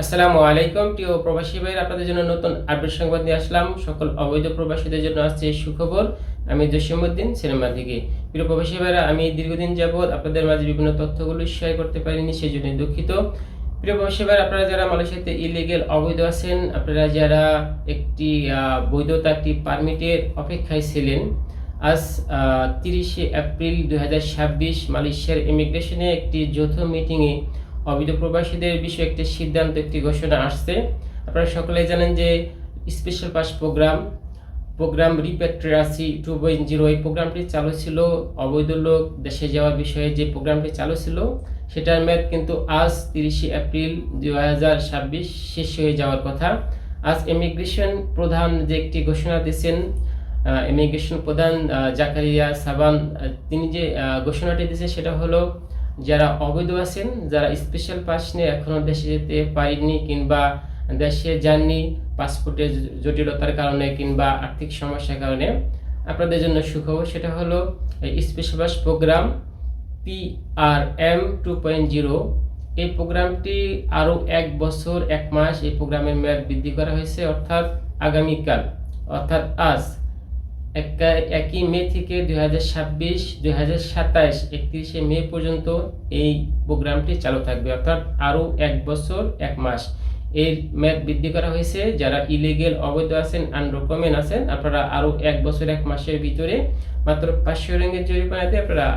আসসালামু আলাইকুম প্রিয় প্রবাসী ভাইয়েরা, আপনাদের জন্য নতুন আপডেট সংবাদ নিয়ে আসলাম। সকল অবৈধ প্রবাসীদের জন্য আসছে সুখবর। আমি জসিমউদ্দিন সিনেমা থেকে। প্রিয় প্রবাসী ভাইয়েরা, আমি দীর্ঘদিন যাবৎ আপনাদের মাঝে বিভিন্ন তথ্যগুলো শেয়ার করতে পারিনি, সেই জন্য দুঃখিত। প্রিয় প্রবাসী ভাইয়েরা, আপনারা যারা মালয়েশিয়াতে ইলিগেল অবৈধ আছেন, আপনারা যারা একটি বৈধতা একটি পারমিটের অপেক্ষায় ছিলেন, আজ 30শে এপ্রিল 2026 মালয়েশিয়ার ইমিগ্রেশনে একটি যৌথ মিটিংয়ে অবৈধ প্রবাসীদের বিষয়ে একটি সিদ্ধান্ত, একটি ঘোষণা আসছে। আপনারা সকলেই জানেন যে স্পেশাল পাস প্রোগ্রাম রিপ্যাট্রিয়েশন 2.0 এই প্রোগ্রামটি চালু ছিল। অবৈধ লোক দেশে যাওয়ার বিষয়ে যে প্রোগ্রামটি চালু ছিল, সেটার মেয়াদ কিন্তু আজ 30শে এপ্রিল 2026 শেষ হয়ে যাওয়ার কথা। আজ ইমিগ্রেশন প্রধান যে একটি ঘোষণা দিয়েছেন, ইমিগ্রেশন প্রধান জাকারিয়া সাবান, তিনি যে ঘোষণাটি দিয়েছেন সেটা হলো, যারা অবৈধ আছেন, যারা স্পেশাল পাস নিয়ে এখনও দেশে যেতে পারেননি কিংবা দেশে যাননি পাসপোর্টের জটিলতার কারণে কিংবা আর্থিক সমস্যার কারণে, আপনাদের জন্য সুখবর। সেটা হলো স্পেশাল পাস প্রোগ্রাম PRM 2.0। এই প্রোগ্রামটি আরও 1 বছর 1 মাস এই প্রোগ্রামের মেয়াদ বৃদ্ধি করা হয়েছে, অর্থাৎ আগামীকাল, অর্থাৎ আজ 1 মে থেকে 2026-2027 31শে মে পর্যন্ত এই প্রোগ্রামটি চালু থাকবে, অর্থাৎ আরও 1 বছর 1 মাস এর মেয়াদ বৃদ্ধি করা হয়েছে। যারা ইলিগেল অবৈধ আছেন, আনডকুমেন্ট আছেন, আপনারা আরও 1 বছর 1 মাসের ভিতরে মাত্র 500 রিঙ্গিত জরিমানাতে আপনারা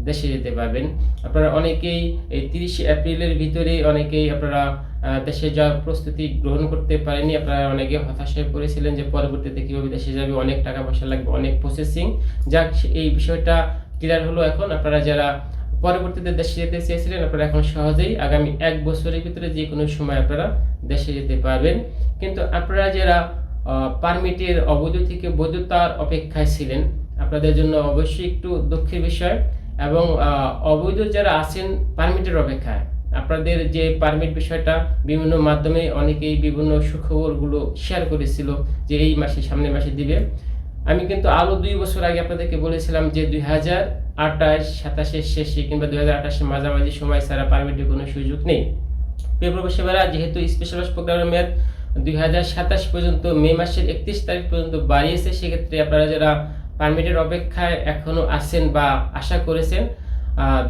দেশে যেতে পারবেন। আপনারা অনেকেই এই 30শে এপ্রিলের ভিতরে অনেকেই আপনারা দেশে যাওয়ার প্রস্তুতি গ্রহণ করতে পারেনি। আপনারা অনেকে হতাশায় পড়েছিলেন যে পরবর্তীতে কীভাবে দেশে যাবে, অনেক টাকা পয়সা লাগবে, অনেক প্রসেসিং। যাক, এই বিষয়টা ক্লিয়ার হলো এখন। আপনারা যারা পরবর্তীতে দেশে যেতে চেয়েছিলেন, আপনারা এখন সহজেই আগামী 1 বছরের ভিতরে যে কোনো সময় আপনারা দেশে যেতে পারবেন। কিন্তু আপনারা যারা পারমিটের অবৈধ থেকে বৈধতার অপেক্ষায় ছিলেন, আপনাদের জন্য অবশ্যই একটু দুঃখের বিষয়। এবং অবৈধ যারা আছেন পারমিটের অপেক্ষায়, আপনাদের যে পারমিট বিষয়টা বিভিন্ন মাধ্যমে অনেকেই বিভিন্ন সুখবরগুলো শেয়ার করেছিল যে এই মাসে, সামনের মাসে দিবে। আমি কিন্তু আরও 2 বছর আগে আপনাদেরকে বলেছিলাম যে 2028-27 শেষে কিংবা 2028 মাঝামাঝি সময় ছাড়া পারমিটের কোনো সুযোগ নেই। প্রবাসীরা, যেহেতু স্পেশাল পাস প্রোগ্রামের মেয়াদ 2027 পর্যন্ত, মে মাসের 31 তারিখ পর্যন্ত বাড়িয়েছে, সেক্ষেত্রে আপনারা যারা পারমিটের অপেক্ষায় এখনও আছেন বা আশা করেছেন,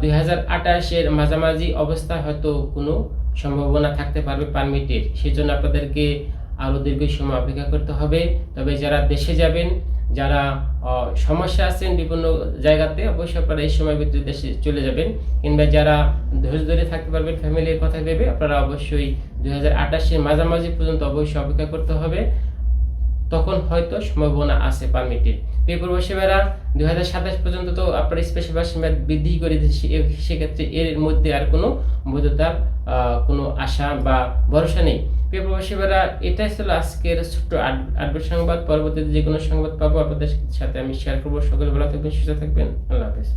2028-এর মাঝামাঝি অবস্থায় হয়তো কোনো সম্ভাবনা থাকতে পারবে পারমিটের, সেই জন্য আপনাদেরকে আরও দীর্ঘ সময় অপেক্ষা করতে হবে। তবে যারা দেশে যাবেন, যারা সমস্যা আছেন বিভিন্ন জায়গাতে, অবশ্যই আপনারা এই সময়ের ভিতরে দেশে চলে যাবেন। কিংবা যারা ধৈর্য ধরে থাকতে পারবেন ফ্যামিলির কথা ভেবে, আপনারা অবশ্যই 2028-এর মাঝামাঝি পর্যন্ত অবশ্যই অপেক্ষা করতে হবে, তখন হয়তো সম্ভাবনা আছে পারমিটের। প্রবাসীরা, 2027 পর্যন্ত তো আপনার স্পেশাল পাস মেয়াদ বৃদ্ধি করে দিচ্ছে, সেক্ষেত্রে এর মধ্যে আর কোনো বৈধতার কোনো আশা বা ভরসা নেই। প্রবাসীরা, এটাই ছিল আজকের ছোট্ট আপডেট সংবাদ। পরবর্তীতে যে কোনো সংবাদ পাবো আপনাদের সাথে আমি শেয়ার করবো। সকলে ভালো থাকবেন, সুস্থ থাকবেন। আল্লাহ হাফেজ।